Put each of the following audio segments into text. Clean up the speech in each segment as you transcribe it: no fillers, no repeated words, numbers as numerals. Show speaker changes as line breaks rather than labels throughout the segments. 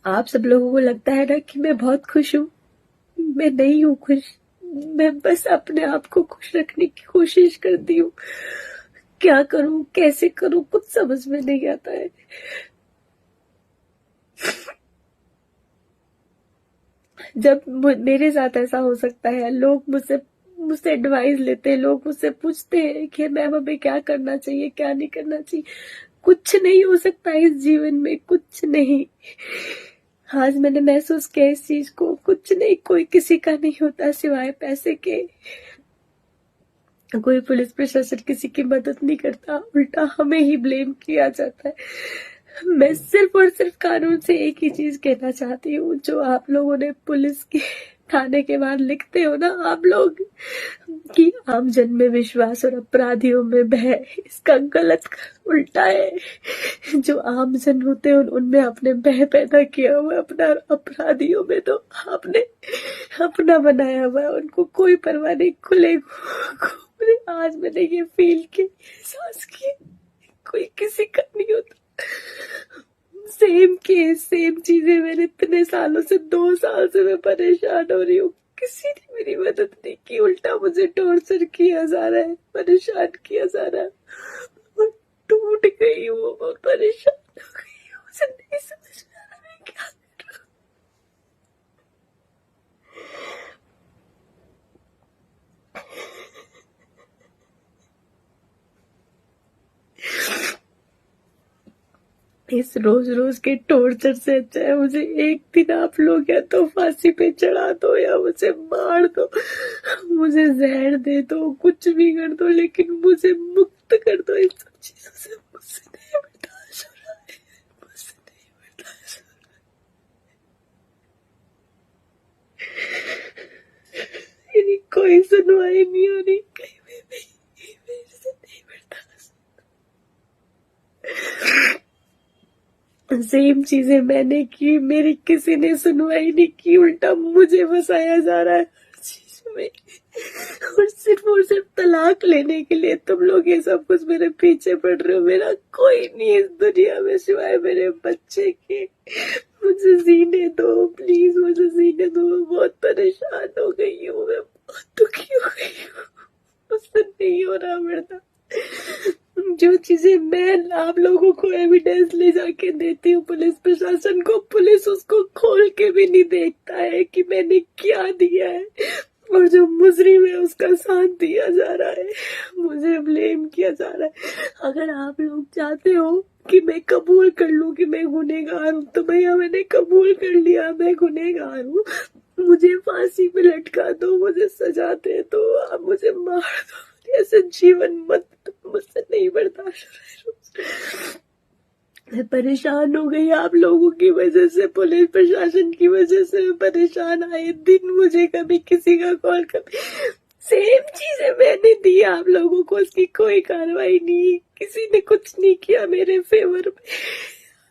आप सब लोगों को लगता है ना कि मैं बहुत खुश हूँ, मैं नहीं हूँ खुश। मैं बस अपने आप को खुश रखने की कोशिश करती हूँ। क्या करूँ, कैसे करूँ, कुछ समझ में नहीं आता है। जब मेरे साथ ऐसा हो सकता है, लोग मुझसे मुझसे एडवाइस लेते हैं, लोग मुझसे पूछते हैं कि मैम हमें क्या करना चाहिए, क्या नहीं करना चाहिए। कुछ नहीं हो सकता इस जीवन में, कुछ नहीं। आज मैंने महसूस किया इस चीज को, कुछ नहीं, कोई किसी का नहीं होता सिवाय पैसे के। कोई पुलिस प्रशासन किसी की मदद नहीं करता, उल्टा हमें ही ब्लेम किया जाता है। मैं सिर्फ और सिर्फ कानून से एक ही चीज कहना चाहती हूँ, जो आप लोगों ने पुलिस के थाने के बाहर लिखते हो ना आप लोग, कि आम जन में विश्वास और अपराधियों में भय, इसका गलत उल्टा है। जो आम जन होते हैं उनमें आपने भय पैदा किया हुआ है, अपना अपराधियों में तो आपने अपना बनाया हुआ है, उनको कोई परवाह नहीं, खुले घूमने। आज मैंने ये फील की, एहसास की, कोई किसी का नहीं होता। सेम केस, सेम चीजें, मैंने इतने सालों से, 2 साल से मैं परेशान हो रही हूँ, किसी ने मेरी मदद नहीं की, उल्टा मुझे टॉर्चर किया जा रहा है, परेशान किया जा रहा है। मैं टूट गई हूँ, मैं परेशान हो गई हूँ, मुझे नहीं समझ में आ रहा मैं क्या करूँ। इस रोज रोज के टॉर्चर से अच्छा है मुझे एक दिन आप लोग या तो फांसी पे चढ़ा दो या मुझे मार दो, मुझे जहर दे दो, कुछ भी कर दो, लेकिन मुझे मुक्त कर दो इन सब चीजों से। मुझसे नहीं बर्दाश्त हो रहा है, मुझसे नहीं बर्दाश्त हो रहा है। मेरी कोई सुनवाई नहीं हो रही कहीं पे भी, मेरे से नहीं बर्दाश्त। सेम चीजें मैंने की, मेरी किसी ने सुनवाई नहीं की, उल्टा मुझे फंसाया जा रहा है हर चीज में। और सिर्फ तलाक लेने के लिए तुम लोग ये सब कुछ मेरे पीछे पड़ रहे हो। मेरा कोई नहीं इस दुनिया में सिवाय मेरे बच्चे के। मुझे जीने दो प्लीज, मुझे जीने दो। मैं बहुत परेशान हो गई हूँ, मैं बहुत दुखी हो गई हूँ, मुझसे नहीं हो रहा मरना। जो चीजें मैं आप लोगों को एविडेंस ले जाके देती हूँ पुलिस प्रशासन को, पुलिस उसको खोल के भी नहीं देखता है कि मैंने क्या दिया है, और जो मुजरिम है उसका साथ दिया जा रहा है, मुझे ब्लेम किया जा रहा है। अगर आप लोग चाहते हो कि मैं कबूल कर लूं कि मैं गुनहगार हूँ, तो भैया मैंने कबूल कर लिया मैं गुनहगार हूँ, मुझे फांसी पे लटका दो, मुझे सजा दे दो, आप मुझे मार दो, ऐसे जीवन मत, मुझसे नहीं बर्दाश्त हो रहा है। मैं परेशान हो गई आप लोगों की वजह से, पुलिस प्रशासन की वजह से मैं परेशान। आए दिन मुझे कभी किसी का कॉल, कभी सेम चीजें मैंने दी आप लोगों को, उसकी कोई कार्रवाई नहीं, किसी ने कुछ नहीं किया मेरे फेवर में।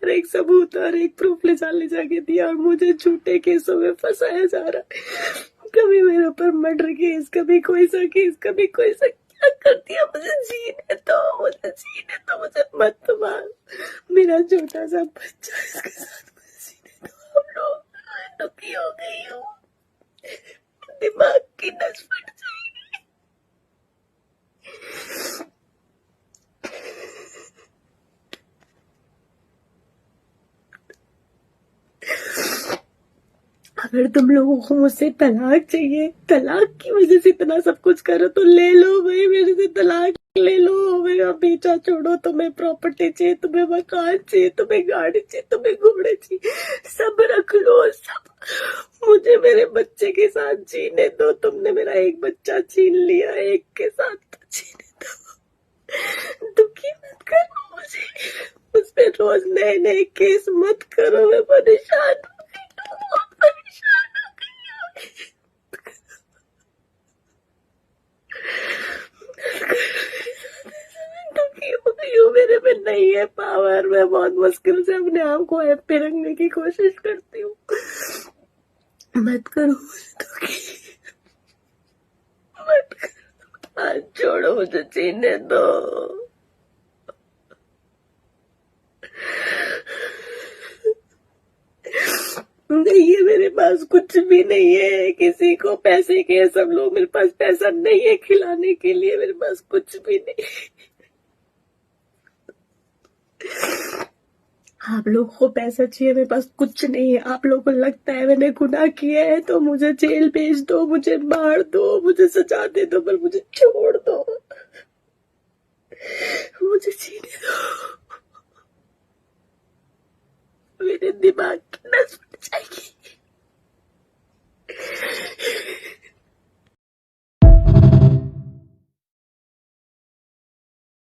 हर एक सबूत, हर एक प्रूफ ले जाके दिया, और मुझे झूठे केसों में फंसाया जा रहा है। कभी मेरे ऊपर मर्डर केस, कभी कोई सा केस, कभी कोई सा, क्या कर दिया। मुझे जीने दो, मुझे जीने दो, मुझे मत मार। मेरा छोटा सा बच्चा, इसके साथ मुझे जीने दो। आप लोग, मैं दुखी हो गई हूँ, दिमाग की नस फट जाएगी। अगर तुम लोगों को मुझसे तलाक चाहिए, तलाक की वजह से इतना सब कुछ करो, तो ले लो भाई, मेरे से तलाक ले लो। मेरा बेटा छोड़ो, तुम्हें प्रॉपर्टी चाहिए, तुम्हें मकान चाहिए, तुम्हें गाड़ी चाहिए, तुम्हें घोड़े चाहिए, सब रख लो सब। मुझे मेरे बच्चे के साथ जीने दो। तुमने मेरा एक बच्चा छीन लिया, एक के साथ तो जीने दो। दुखी मत करो मुझे, मुझ पे रोज नए नए केस मत करो। मैं परेशान हो गई हूँ, बहुत परेशान हो गई हूँ, दुखी हो गई हूँ। मेरे में नहीं है पावर, मैं बहुत मुश्किल से अपने आप को हैप्पी रखने की कोशिश करती हूँ। मत करो मुझे दुखी, मत करो, हाथ छोड़ो, मुझे जीने दो। नहीं है, मेरे पास कुछ भी नहीं है। किसी को पैसे के सब लोग, मेरे पास पैसा नहीं है खिलाने के लिए, मेरे पास कुछ भी नहीं। आप लोगों को पैसा चाहिए, मेरे पास कुछ नहीं है। आप लोगों को लगता है मैंने गुनाह किया है तो मुझे जेल भेज दो, मुझे मार दो, मुझे सजा दे दो, पर मुझे छोड़ दो, मुझे जीने दो। मेरे दिमाग की नस